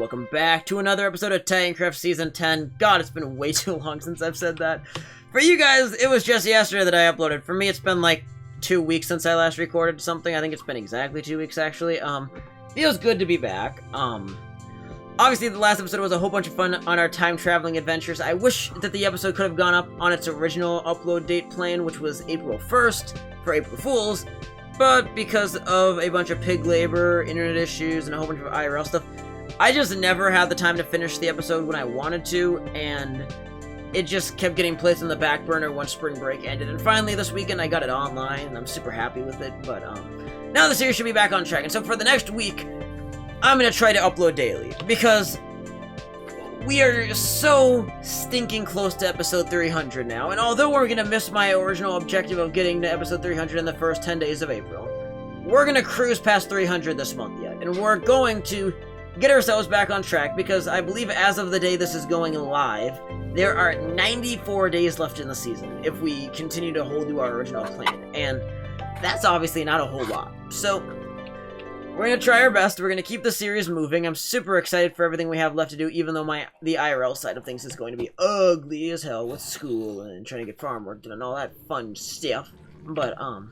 welcome back to another episode of Titancraft Season 10. God, it's been way too long since I've said that. For you guys, it was just yesterday that I uploaded. For me, it's been like 2 weeks since I last recorded something. I think it's been exactly 2 weeks, actually. Feels good to be back. Obviously, the last episode was a whole bunch of fun on our time-traveling adventures. I wish that the episode could have gone up on its original upload date plan, which was April 1st for April Fools. But because of a bunch of pig labor, internet issues, and a whole bunch of IRL stuff, I just never had the time to finish the episode when I wanted to, and it just kept getting placed on the back burner once spring break ended. And finally, this weekend, I got it online, and I'm super happy with it. But now the series should be back on track. And so for the next week, I'm going to try to upload daily, because we are so stinking close to episode 300 now, and although we're going to miss my original objective of getting to episode 300 in the first 10 days of April, we're going to cruise past 300 this month yet, and we're going to get ourselves back on track, because I believe as of the day this is going live, there are 94 days left in the season if we continue to hold to our original plan, and that's obviously not a whole lot. So we're going to try our best. We're going to keep the series moving. I'm super excited for everything we have left to do, even though the IRL side of things is going to be ugly as hell with school and trying to get farm work done and all that fun stuff. But, a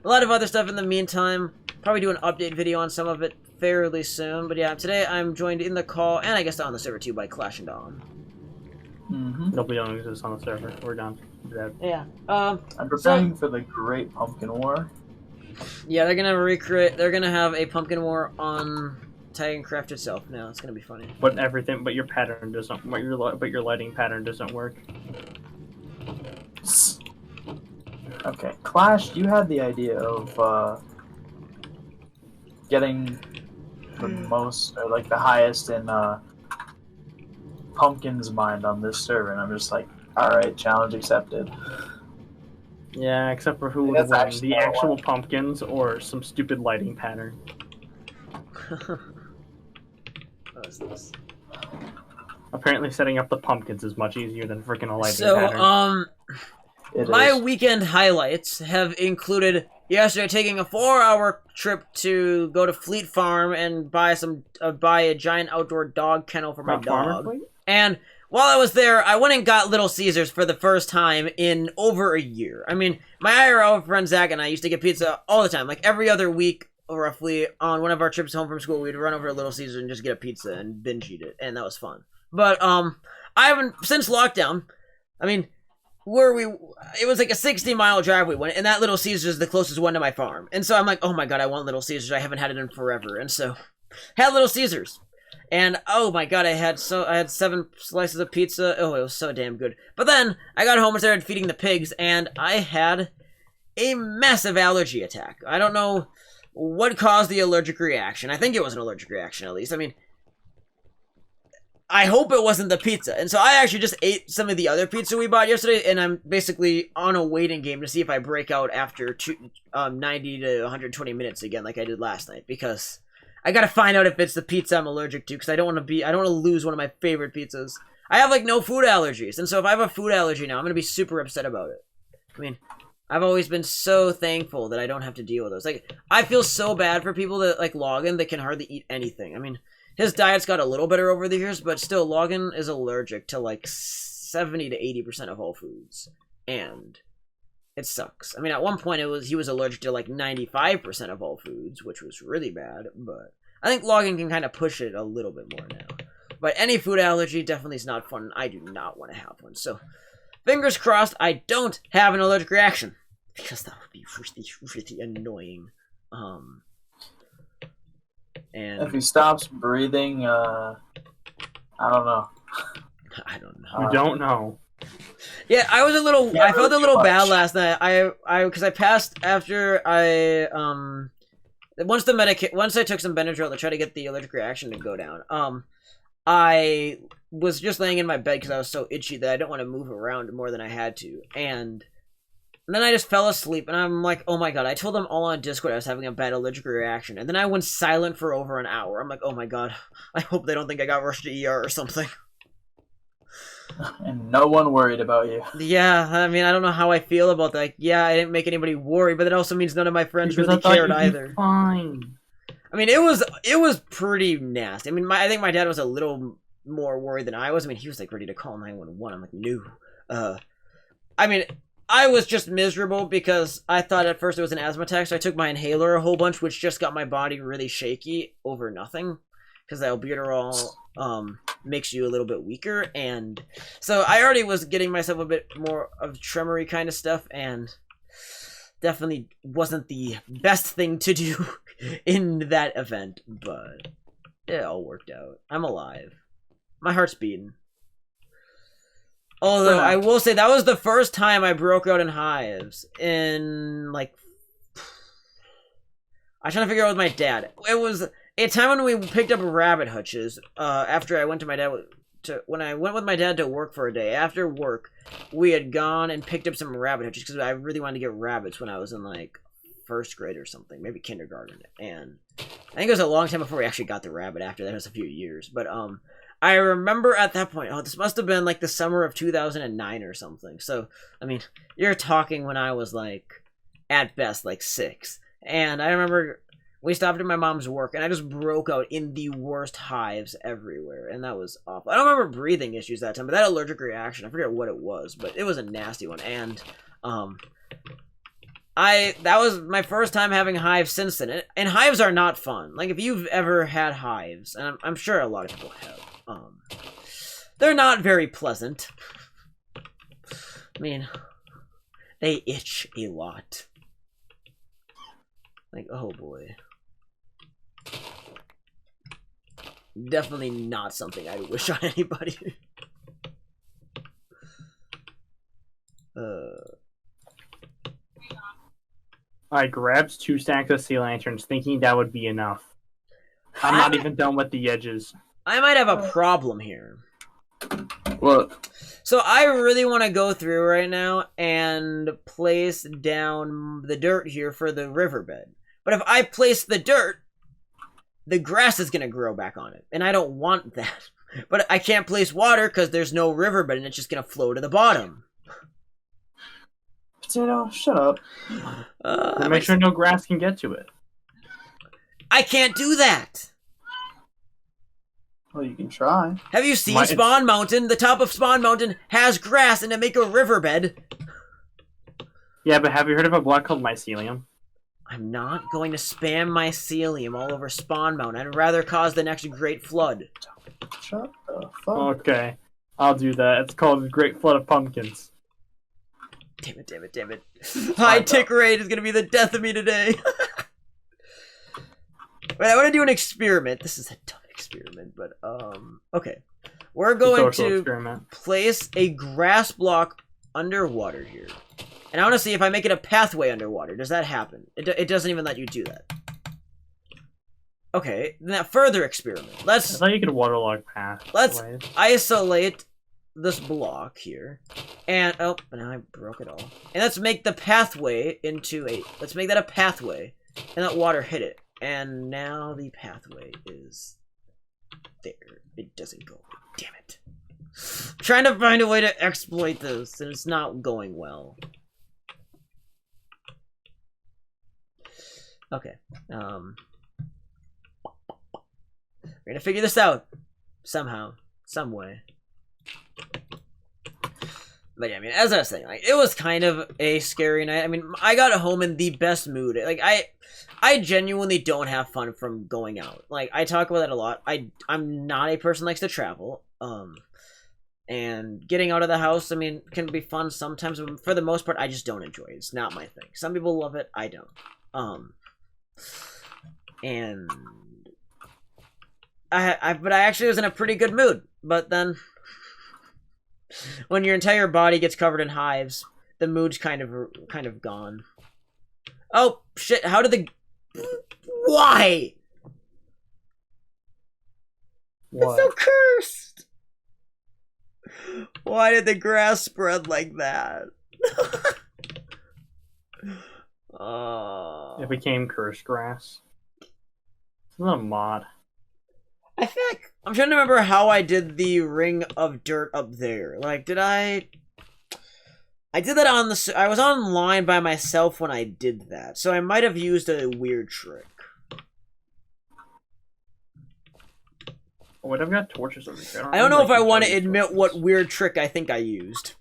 lot of other stuff in the meantime. Probably do an update video on some of it fairly soon. But yeah, today I'm joined in the call, and I guess on the server too, by Clash and Dawn. Nobody don't exist on the server. We're done. We're dead. Yeah. I'm preparing for the Great Pumpkin War. Yeah, they're gonna recreate. They're gonna have a pumpkin war on Titancraft itself now. It's gonna be funny. But your pattern doesn't. But your lighting pattern doesn't work. Okay, Clash, you had the idea of getting the most, or like the highest in Pumpkin's mind on this server, and I'm just like, all right, challenge accepted. Yeah, except for who would have won, the actual pumpkins or some stupid lighting pattern. What is this? Apparently setting up the pumpkins is much easier than freaking a lighting pattern. So, my weekend highlights have included yesterday taking a 4-hour trip to go to Fleet Farm and buy a giant outdoor dog kennel for my dog. And while I was there, I went and got Little Caesars for the first time in over a year. I mean, my IRL friend Zach and I used to get pizza all the time. Like, every other week, roughly, on one of our trips home from school, we'd run over to Little Caesars and just get a pizza and binge eat it. And that was fun. But, I haven't, since lockdown, I mean, it was like a 60-mile drive we went, and that Little Caesars is the closest one to my farm. And so I'm like, oh my god, I want Little Caesars. I haven't had it in forever. And so, had Little Caesars. And, oh my god, I had 7 slices of pizza. Oh, it was so damn good. But then, I got home and started feeding the pigs, and I had a massive allergy attack. I don't know what caused the allergic reaction. I think it was an allergic reaction, at least. I mean, I hope it wasn't the pizza. And so I actually just ate some of the other pizza we bought yesterday, and I'm basically on a waiting game to see if I break out after 90 to 120 minutes again, like I did last night, because I gotta find out if it's the pizza I'm allergic to, because I don't want to lose one of my favorite pizzas. I have, like, no food allergies, and so if I have a food allergy now, I'm gonna be super upset about it. I mean, I've always been so thankful that I don't have to deal with those. Like, I feel so bad for people that, like, Logan, that can hardly eat anything. I mean, his diet's got a little better over the years, but still, Logan is allergic to, like, 70 to 80% of all foods, and it sucks. I mean, at one point, he was allergic to, like, 95% of all foods, which was really bad, but I think Logan can kind of push it a little bit more now. But any food allergy definitely is not fun. I do not want to have one. So, fingers crossed I don't have an allergic reaction, because that would be really, really annoying. And if he stops breathing, I don't know. I don't know. We don't know. Yeah, I felt a little bad last night. Because I passed after once I took some Benadryl to try to get the allergic reaction to go down. I was just laying in my bed because I was so itchy that I didn't want to move around more than I had to, and then I just fell asleep, and I'm like, oh my god, I told them all on Discord I was having a bad allergic reaction, and then I went silent for over an hour. I'm like, oh my god, I hope they don't think I got rushed to ER or something. And no one worried about you. Yeah, I mean, I don't know how I feel about that. Like, yeah, I didn't make anybody worry, but that also means none of my friends really cared either. Fine. I mean, it was pretty nasty. I mean, I think my dad was a little more worried than I was. I mean, he was like ready to call 911. I'm like, no. I mean, I was just miserable because I thought at first it was an asthma attack, so I took my inhaler a whole bunch, which just got my body really shaky over nothing. Because the albuterol makes you a little bit weaker, and so I already was getting myself a bit more of tremory kind of stuff, and definitely wasn't the best thing to do in that event, but it all worked out. I'm alive. My heart's beating. Although, I will say, that was the first time I broke out in hives in, like... I'm trying to figure out with my dad. It was a time when we picked up rabbit hutches, after I went to my dad... when I went with my dad to work for a day. After work, we had gone and picked up some rabbit hutches, because I really wanted to get rabbits when I was in, like, first grade or something. Maybe kindergarten. And I think it was a long time before we actually got the rabbit after that. It was a few years. But, I remember at that point, this must have been like the summer of 2009 or something. So, I mean, you're talking when I was like, at best, like 6. And I remember we stopped at my mom's work and I just broke out in the worst hives everywhere. And that was awful. I don't remember breathing issues that time, but that allergic reaction, I forget what it was, but it was a nasty one. And, that was my first time having hives since then. And hives are not fun. Like, if you've ever had hives, and I'm sure a lot of people have, they're not very pleasant. I mean, they itch a lot. Like, oh boy. Definitely not something I wish on anybody. I grabbed 2 stacks of sea lanterns thinking that would be enough. I'm not even done with the edges. I might have a problem here. What? So I really want to go through right now and place down the dirt here for the riverbed. But if I place the dirt, the grass is going to grow back on it. And I don't want that. But I can't place water because there's no riverbed and it's just going to flow to the bottom. Potato, shut up. Make sure no grass can get to it. I can't do that. Well, you can try. Have you seen Spawn Mountain? The top of Spawn Mountain has grass and to make a riverbed. Yeah, but have you heard of a block called mycelium? I'm not going to spam mycelium all over Spawn Mountain. I'd rather cause the next Great Flood. Shut the fuck. Okay, I'll do that. It's called the Great Flood of Pumpkins. Damn it, damn it, damn it. High tick rate is going to be the death of me today. Wait, I want to do an experiment. This is a tough experiment, but, okay. We're going to place a grass block underwater here. And I want to see if I make it a pathway underwater. Does that happen? It doesn't even let you do that. Okay, then that further experiment. I thought you could waterlog path. Let's isolate this block here. And, oh, now I broke it all. And let's make the pathway into a, let's make that a pathway. And let water hit it. And now the pathway is there. It doesn't go. Damn it. I'm trying to find a way to exploit this, and it's not going well. Okay. We're gonna figure this out. Somehow. Some way. But yeah, I mean, as I was saying, like, it was kind of a scary night. I mean, I got home in the best mood. Like, I genuinely don't have fun from going out. Like, I talk about that a lot. I'm not a person that likes to travel. And getting out of the house, I mean, can be fun sometimes, but for the most part, I just don't enjoy it. It's not my thing. Some people love it, I don't. And but I actually was in a pretty good mood. But then, when your entire body gets covered in hives, the mood's kind of gone. Oh shit! How did the? Why? What? It's so cursed. Why did the grass spread like that? It became cursed grass. It's not a mod. I think I'm trying to remember how I did the ring of dirt up there. Like, did I did that on the. I was online by myself when I did that, so I might have used a weird trick. Oh, wait, I've got torches over here. I don't know if I want to admit what weird trick I think I used.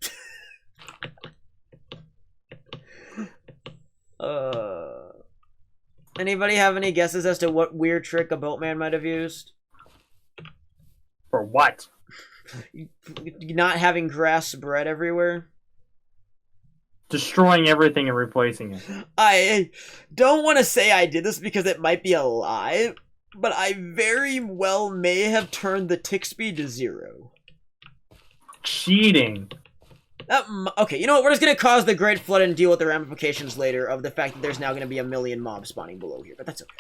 Anybody have any guesses as to what weird trick a boatman might have used? For what? Not having grass spread everywhere? Destroying everything and replacing it. I don't want to say I did this because it might be a lie, but I very well may have turned the tick speed to 0. Cheating. Okay, you know what? We're just going to cause the Great Flood and deal with the ramifications later of the fact that there's now going to be a million mobs spawning below here, but that's okay.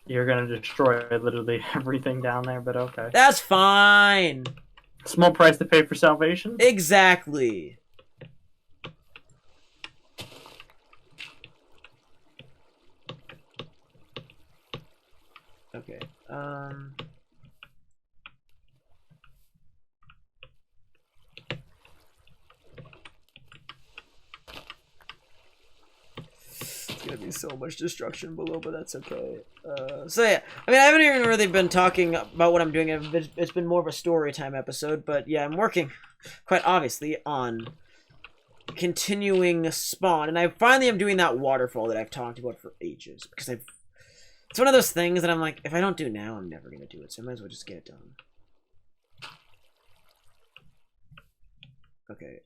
You're going to destroy literally everything down there, but okay. That's fine. Small price to pay for salvation? Exactly. Okay, It's gonna be so much destruction below, but that's okay. So yeah, I mean, I haven't even really been talking about what I'm doing. It's been more of a story time episode, but yeah, I'm working, quite obviously, on continuing spawn, and I finally am doing that waterfall that I've talked about for ages, because it's one of those things that I'm like, if I don't do now, I'm never gonna do it, so I might as well just get it done. Okay,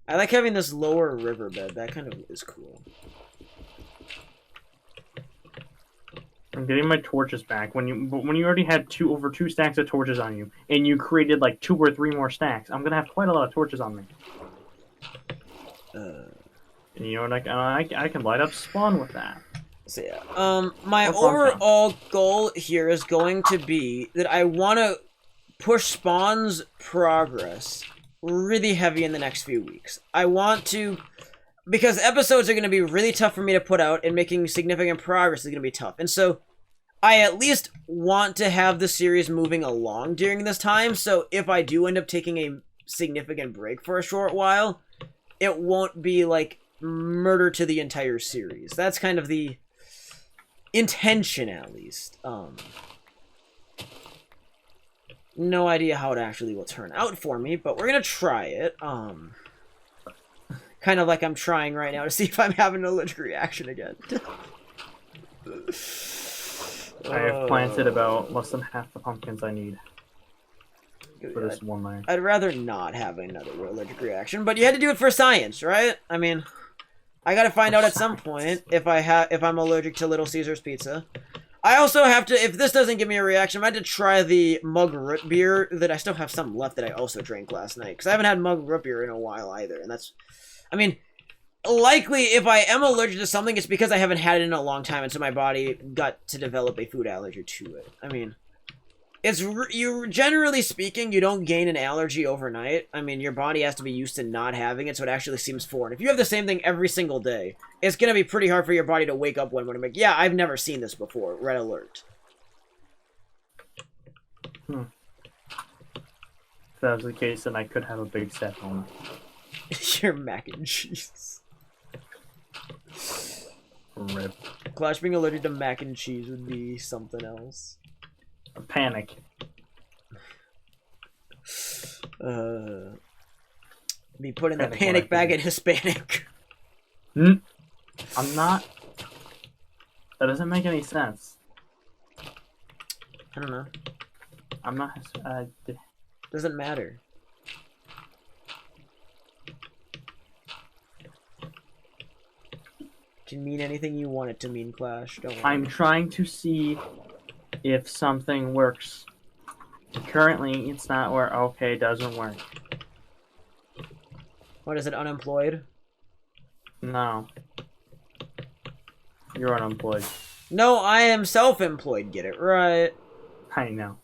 I like having this lower riverbed. That kind of is cool. I'm getting my torches back. When you already had over two stacks of torches on you, and you created like 2 or 3 more stacks, I'm gonna have quite a lot of torches on me. And you know what? I can light up spawn with that. So yeah, my overall goal here is going to be that I want to push spawn's progress really heavy in the next few weeks. I want to, because episodes are going to be really tough for me to put out, and making significant progress is going to be tough. And so I at least want to have the series moving along during this time, so if I do end up taking a significant break for a short while, it won't be like murder to the entire series. That's kind of the intention, at least. No idea how it actually will turn out for me, but we're gonna try it. Kind of like I'm trying right now to see if I'm having an allergic reaction again. I have planted about less than half the pumpkins I need for this one layer. I'd rather not have another allergic reaction, but you had to do it for science, right? I mean, I gotta find out at some point if I'm allergic to Little Caesar's pizza. I also have to, if this doesn't give me a reaction, I had to try the mug root beer that I still have some left that I also drank last night, because I haven't had mug root beer in a while either, and that's, I mean, likely if I am allergic to something, it's because I haven't had it in a long time, and so my body got to develop a food allergy to it. I mean, generally speaking, you don't gain an allergy overnight. I mean, your body has to be used to not having it, so it actually seems foreign. If you have the same thing every single day, it's gonna be pretty hard for your body to wake up one morning and be like, yeah, I've never seen this before. Red alert. If that was the case, then I could have a big set home. Your mac and cheese. Rip. Clash being allergic to mac and cheese would be something else. A panic. Be put in the panic bag at Hispanic. I'm not. That doesn't make any sense. I don't know. I'm not. Doesn't matter. Can mean anything you want it to mean, Clash. Don't worry. I'm trying to see if something works. Currently, it's not where. Okay, it doesn't work. What is it, unemployed? No. You're unemployed. No, I am self-employed, get it right. I know.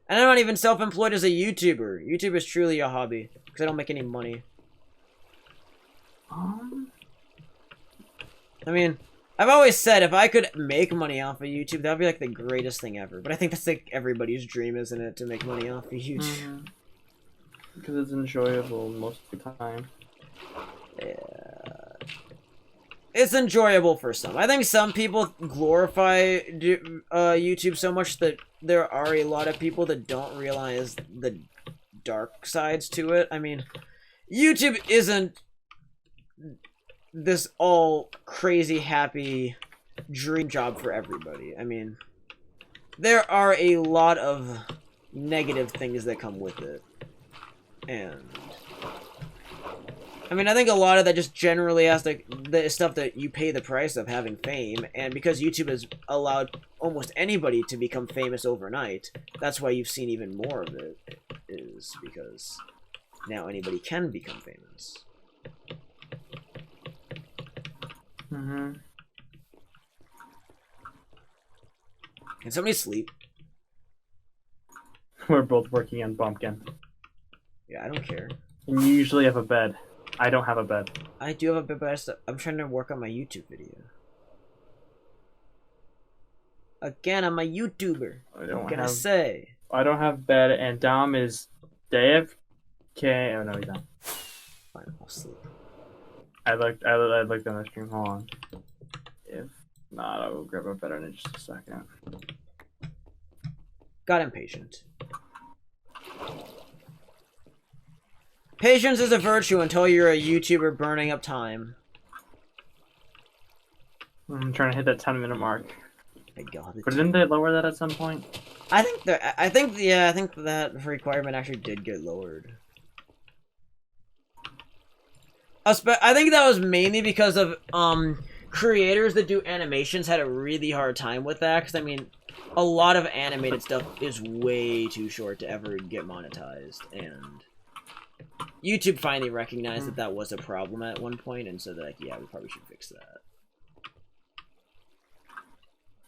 And I'm not even self-employed as a YouTuber. YouTube is truly a hobby, because I don't make any money. I mean, I've always said if I could make money off of YouTube, that would be like the greatest thing ever. But I think that's like everybody's dream, isn't it, to make money off of YouTube? Because it's enjoyable most of the time. Yeah. it's enjoyable for some. I think some people glorify YouTube so much that there are a lot of people that don't realize the dark sides to it. I mean, YouTube isn't this all crazy happy dream job for everybody. I mean, there are a lot of negative things that come with it. And I mean, I think a lot of that just generally has the stuff that you pay the price of having fame, and because YouTube has allowed almost anybody to become famous overnight, that's why you've seen even more of it, is because now anybody can become famous. Mm-hmm. Can somebody sleep? We're both working on Bumpkin. Yeah, I don't care. And you usually have a bed. I don't have a bed. I do have a bed, but I'm trying to work on my YouTube video. Again, I'm a YouTuber. I don't What can I have. say? I don't have bed, and Dom is Dave. Okay. Oh no, he's not. Fine, I'll sleep. I looked on the stream. Hold on. If not, I will grab a bed in just a second. Got impatient. Patience is a virtue until you're a YouTuber burning up time. I'm trying to hit that 10-minute mark. My God, But didn't they lower that at some point? I think that requirement actually did get lowered. I think that was mainly because of creators that do animations had a really hard time with that, because I mean, a lot of animated stuff is way too short to ever get monetized, and YouTube finally recognized that that was a problem at one point, and so they're like, yeah, we probably should fix that.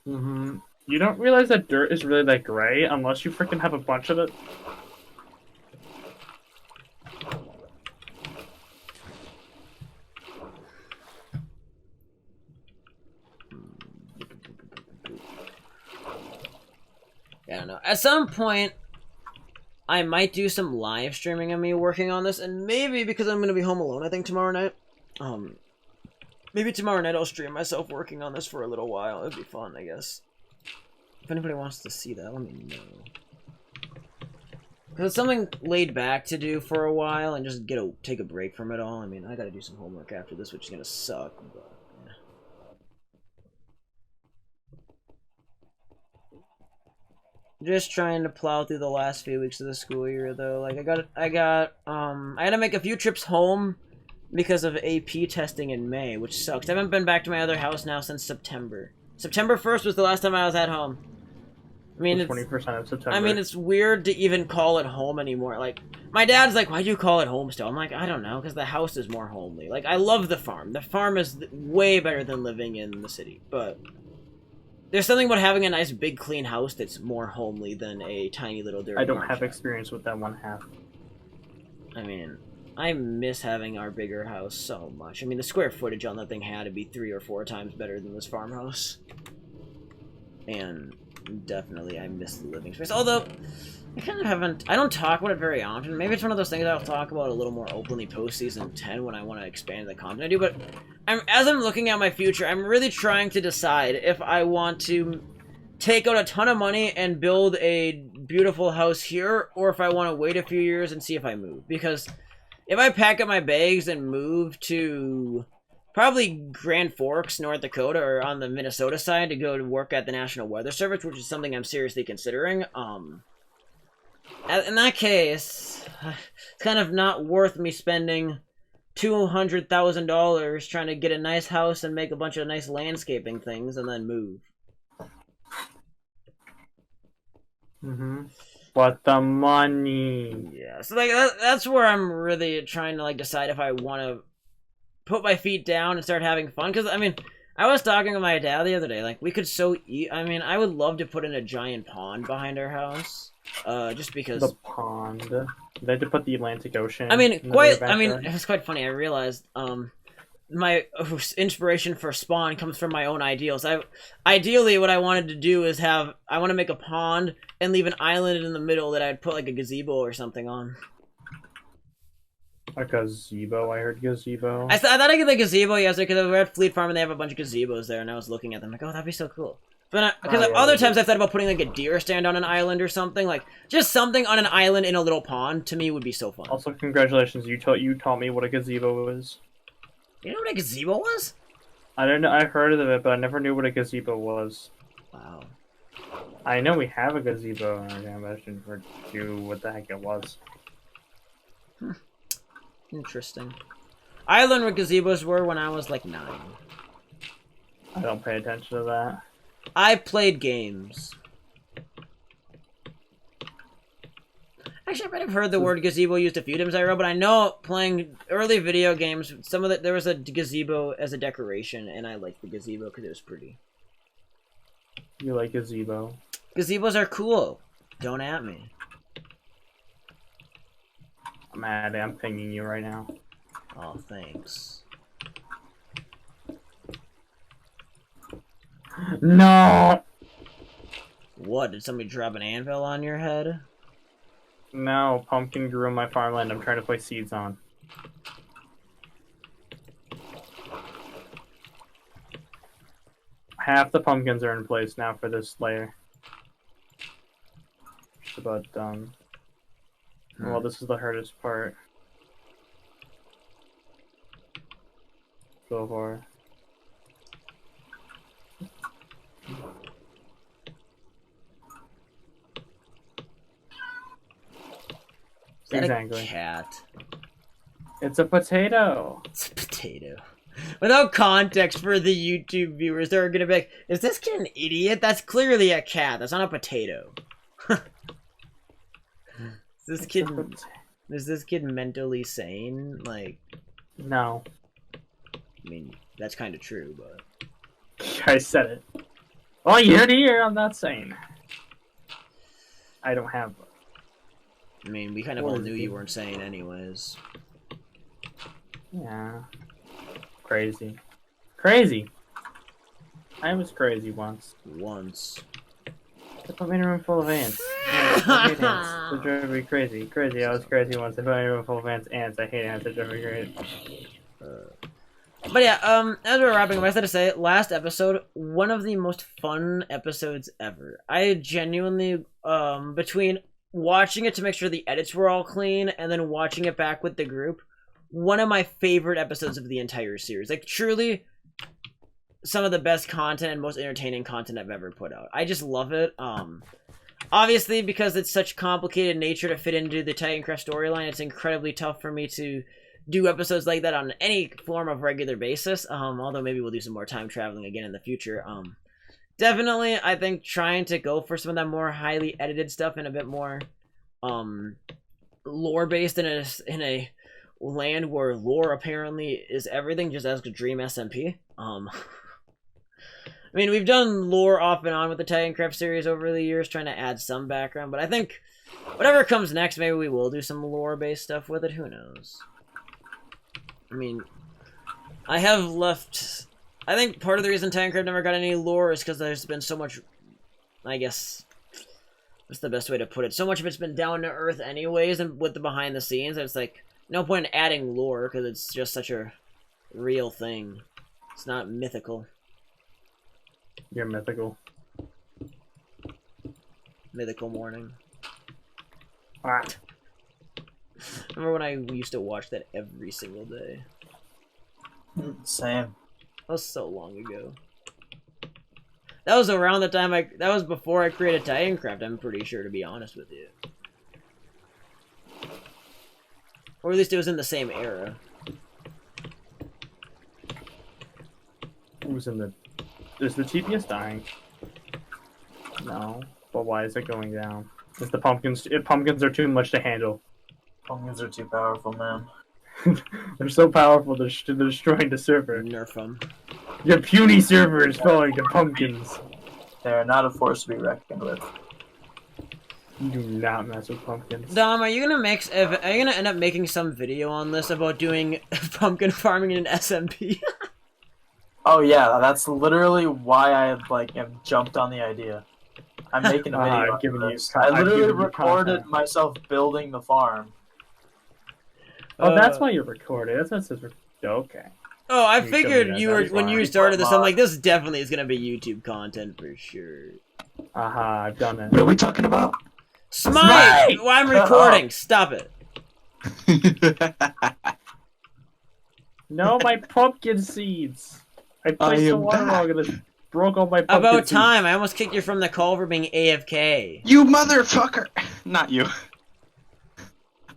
Mm-hmm. You don't realize that dirt is really that gray unless you freaking have a bunch of it. I don't know. At some point, I might do some live streaming of me working on this, and maybe because I'm going to be home alone, I think, tomorrow night. Maybe tomorrow night I'll stream myself working on this for a little while. It'd be fun, I guess. If anybody wants to see that, let me know. Because it's something laid back to do for a while, and just take a break from it all. I mean, I gotta do some homework after this, which is gonna suck, but... Just trying to plow through the last few weeks of the school year, though. Like, I had to make a few trips home because of AP testing in May, which sucks. I haven't been back to my other house now since September. September 1st was the last time I was at home. I mean, 20% of September. I mean, it's weird to even call it home anymore. Like, my dad's like, why do you call it home still? I'm like, I don't know, because the house is more homely. Like, I love the farm. The farm is way better than living in the city, but... There's something about having a nice, big, clean house that's more homely than a tiny little dirty I don't have shack. experience with that one half. I mean, I miss having our bigger house so much. I mean, the square footage on that thing had to be 3 or 4 times better than this farmhouse. And definitely, I miss the living space. Although, I kind of haven't... I don't talk about it very often. Maybe it's one of those things I'll talk about a little more openly post-Season 10 when I want to expand the content I do, but... as I'm looking at my future, I'm really trying to decide if I want to take out a ton of money and build a beautiful house here, or if I want to wait a few years and see if I move. Because if I pack up my bags and move to probably Grand Forks, North Dakota, or on the Minnesota side to go to work at the National Weather Service, which is something I'm seriously considering, in that case, it's kind of not worth me spending $200,000 trying to get a nice house and make a bunch of nice landscaping things and then move. But the money. Yeah, so like that's where I'm really trying to like decide if I want to put my feet down and start having fun. Because I mean, I was talking with my dad the other day. Like, we could I mean, I would love to put in a giant pond behind our house. Just because The pond. They had to put the Atlantic Ocean. I mean, in the I mean, backyard. it was quite funny. I realized, my inspiration for Spawn comes from my own ideals. Ideally, what I wanted to do is I want to make a pond and leave an island in the middle that I'd put like a gazebo or something on. A gazebo? I heard gazebo. I thought I could the gazebo yesterday because we're at Fleet Farm and they have a bunch of gazebos there, and I was looking at them like, oh, that'd be so cool. But because other times I've thought about putting like a deer stand on an island or something, like just something on an island in a little pond. To me, would be so fun. Also, congratulations! You taught me what a gazebo was. You know what a gazebo was? I don't know. I heard of it, but I never knew what a gazebo was. Wow. I know we have a gazebo in our game, but I didn't know what the heck it was. Interesting. I learned what gazebos were when I was like 9. I don't pay attention to that. I played games. Actually, I might have heard the word gazebo used a few times, but I know playing early video games, there was a gazebo as a decoration, and I liked the gazebo because it was pretty. You like gazebo? Gazebos are cool. Don't at me. I'm mad. I'm pinging you right now. Oh, thanks. No! What? Did somebody drop an anvil on your head? No, pumpkin grew in my farmland. I'm trying to place seeds on. Half the pumpkins are in place now for this layer. Just about done. Well, this is the hardest part. So far. Is that Exactly. a cat? It's a potato. It's a potato. Without context for the YouTube viewers, they're gonna be like, is this kid an idiot? That's clearly a cat. That's not a potato. Is this kid mentally sane? Like, No. I mean, that's kind of true, but... I said it. Well, you're here. I'm not sane. I don't have one. I mean, we kind of all knew you weren't sane anyways. Yeah. Crazy. Crazy! I was crazy once. I put me in a room full of ants. Ants. I hate ants. They drive me crazy. Crazy. I was crazy once. I put me in a room full of ants. Ants. I hate ants. They drive me crazy. But yeah, as we're wrapping up, I just had to say, last episode, one of the most fun episodes ever. I genuinely, between watching it to make sure the edits were all clean, and then watching it back with the group, one of my favorite episodes of the entire series. Like, truly, some of the best content and most entertaining content I've ever put out. I just love it. Obviously, because it's such complicated nature to fit into the Titancraft storyline, it's incredibly tough for me to do episodes like that on any form of regular basis, although maybe we'll do some more time traveling again in the future. Definitely, I think trying to go for some of that more highly edited stuff and a bit more lore-based in a land where lore apparently is everything, just ask Dream SMP. I mean, we've done lore off and on with the Titancraft series over the years, trying to add some background, but I think whatever comes next, maybe we will do some lore-based stuff with it, who knows. I mean, I have left... I think part of the reason Titancraft never got any lore is because there's been so much... I guess... What's the best way to put it? So much of it's been down to earth anyways, and with the behind the scenes, it's like, no point in adding lore, because it's just such a real thing. It's not mythical. You're mythical. Mythical morning. Ah. Remember when I used to watch that every single day? Same. That was so long ago. That was around the time that was before I created Titancraft, I'm pretty sure, to be honest with you. Or at least it was in the same era. Who's in the... Is the TPS dying? No. But why is it going down? Is the pumpkins... Pumpkins are too much to handle. Pumpkins are too powerful, man. They're so powerful, they're destroying the server. Nerf them. Your puny server is falling to pumpkins. They are not a force to be reckoned with. You do not mess with pumpkins. Dom, are you gonna end up making some video on this about doing pumpkin farming in an SMP? Oh yeah, that's literally why I have jumped on the idea. I'm making a video. I literally recorded myself building the farm. Oh, that's why you're recording. That's what it says. Okay. Oh, I You figured showed me you that. were That'd be when you fine. started this. I'm like, this definitely is gonna be YouTube content for sure. Aha, I've done it. What are we talking about? Smite! Well, I'm recording. Stop it. No, my pumpkin seeds. I placed the am water back. log and it broke all my pumpkin About seeds. time. I almost kicked you from the call for being AFK. You motherfucker! Not you.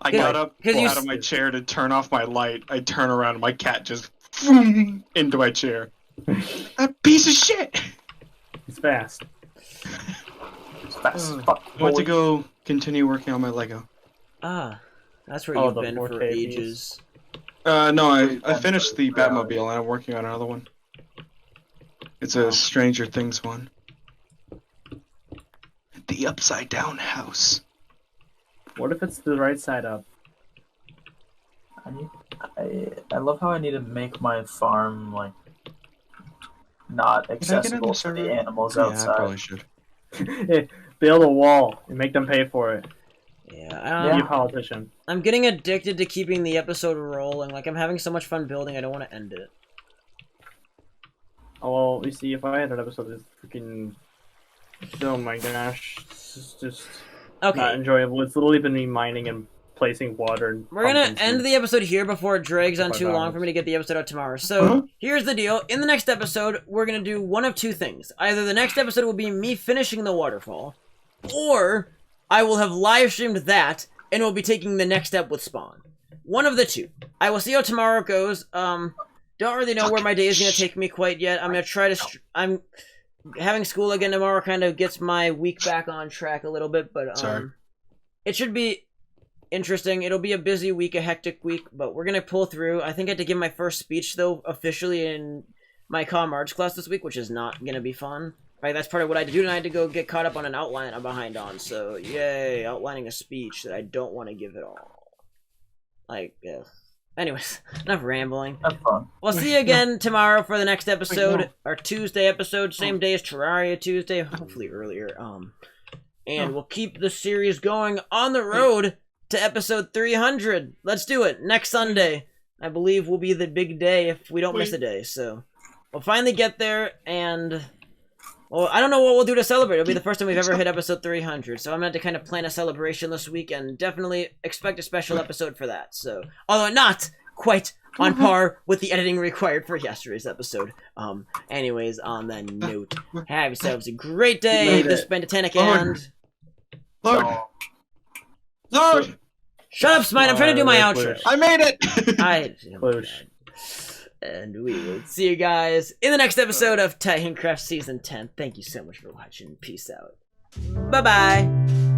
I got up 'cause you out of my chair to turn off my light. I turn around and my cat just into my chair. A piece of shit! It's fast. It's fast as fuck, I went to boy. go continue working on my Lego. Ah, that's where Oh, you've the been 4K for piece. ages. No, I finished the Batmobile and I'm working on another one. It's a Stranger Things one. The Upside Down House. What if it's the right side up? I love how I need to make my farm like not accessible to the animals Yeah, I outside. probably should. Build a wall and make them pay for it. Yeah, Be a politician. I'm getting addicted to keeping the episode rolling. Like, I'm having so much fun building, I don't want to end it. Oh, well, you see, if I had an episode that's freaking... Oh my gosh. It's just not Okay, enjoyable. It's literally been me mining and placing water and we're gonna pumpkins end and- the episode here before it drags on 5 too long hours. for me to get the episode out tomorrow. So, here's the deal. In the next episode, we're gonna do one of two things. Either the next episode will be me finishing the waterfall, or I will have live streamed that, and we'll be taking the next step with Spawn. One of the two. I will see how tomorrow goes. Don't really know where my day is gonna take me quite yet. I'm gonna try to. I'm having school again tomorrow. Kind of gets my week back on track a little bit, but Sorry. it should be interesting. It'll be a busy week, a hectic week, but we're gonna pull through. I think I had to give my first speech though officially in my comm arts class this week, which is not gonna be fun. Right, that's part of what I had to do, and I had to go get caught up on an outline I'm behind on. So yay, outlining a speech that I don't want to give at all. Like, yeah. Anyways, enough rambling. Have fun. We'll see you again tomorrow for the next episode, no. our Tuesday episode, same day as Terraria Tuesday, hopefully earlier. And we'll keep the series going on the road to episode 300. Let's do it next Sunday. I believe will be the big day if we don't miss a day. So we'll finally get there, and well, I don't know what we'll do to celebrate. It'll be the first time we've ever hit episode 300, so I'm going to kind of plan a celebration this week, and definitely expect a special episode for that. So, although not quite on par with the editing required for yesterday's episode. Anyways, on that note, have yourselves a great day. This has been Titanic and... Lord! So, Lord! Shut up, Smite. I'm trying to do my outro. I made it! Push. And we will see you guys in the next episode of Titancraft Season 10. Thank you so much for watching. Peace out. Bye-bye.